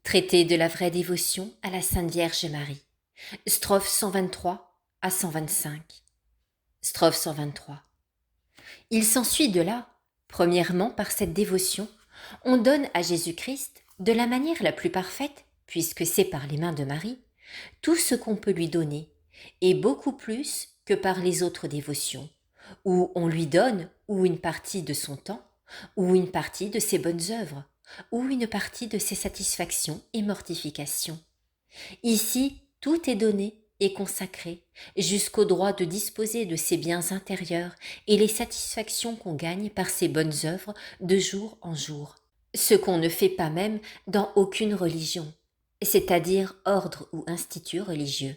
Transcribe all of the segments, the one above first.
Traité de la vraie dévotion à la Sainte Vierge Marie. Strophe 123 à 125. Strophe 123. Il s'ensuit de là, premièrement par cette dévotion, on donne à Jésus-Christ, de la manière la plus parfaite, puisque c'est par les mains de Marie, tout ce qu'on peut lui donner, et beaucoup plus que par les autres dévotions, où on lui donne ou une partie de son temps, ou une partie de ses bonnes œuvres, ou une partie de ses satisfactions et mortifications. Ici, tout est donné et consacré, jusqu'au droit de disposer de ses biens intérieurs et les satisfactions qu'on gagne par ses bonnes œuvres de jour en jour. Ce qu'on ne fait pas même dans aucune religion, c'est-à-dire ordre ou institut religieux.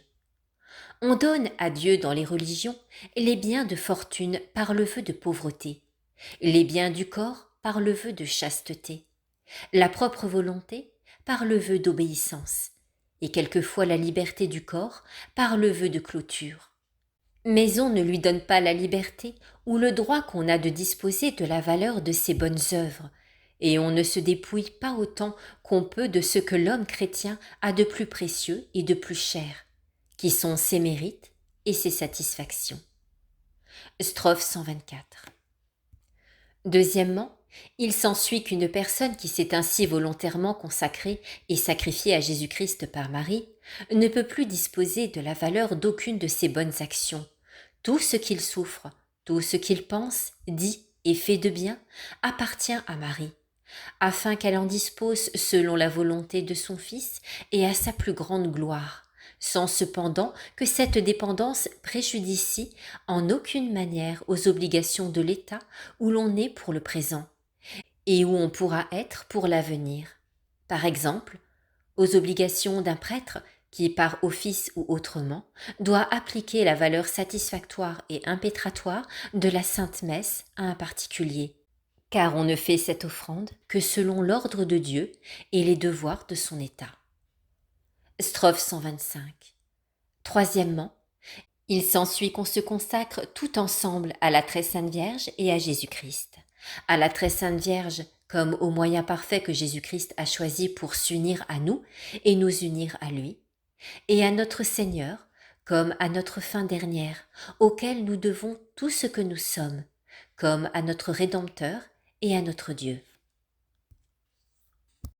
On donne à Dieu dans les religions les biens de fortune par le vœu de pauvreté, les biens du corps par le vœu de chasteté, la propre volonté par le vœu d'obéissance, et quelquefois la liberté du corps par le vœu de clôture. Mais on ne lui donne pas la liberté ou le droit qu'on a de disposer de la valeur de ses bonnes œuvres, et on ne se dépouille pas autant qu'on peut de ce que l'homme chrétien a de plus précieux et de plus cher, qui sont ses mérites et ses satisfactions. Strophe 124. Deuxièmement, il s'ensuit qu'une personne qui s'est ainsi volontairement consacrée et sacrifiée à Jésus-Christ par Marie ne peut plus disposer de la valeur d'aucune de ses bonnes actions. Tout ce qu'il souffre, tout ce qu'il pense, dit et fait de bien appartient à Marie, afin qu'elle en dispose selon la volonté de son Fils et à sa plus grande gloire, sans cependant que cette dépendance préjudicie en aucune manière aux obligations de l'État où l'on est pour le présent et où on pourra être pour l'avenir. Par exemple, aux obligations d'un prêtre qui, par office ou autrement, doit appliquer la valeur satisfactoire et impétratoire de la Sainte Messe à un particulier, car on ne fait cette offrande que selon l'ordre de Dieu et les devoirs de son État. Strophe 125. Troisièmement, il s'ensuit qu'on se consacre tout ensemble à la Très Sainte Vierge et à Jésus-Christ. À la Très Sainte Vierge comme au moyen parfait que Jésus-Christ a choisi pour s'unir à nous et nous unir à lui, et à notre Seigneur comme à notre fin dernière, auquel nous devons tout ce que nous sommes, comme à notre Rédempteur et à notre Dieu.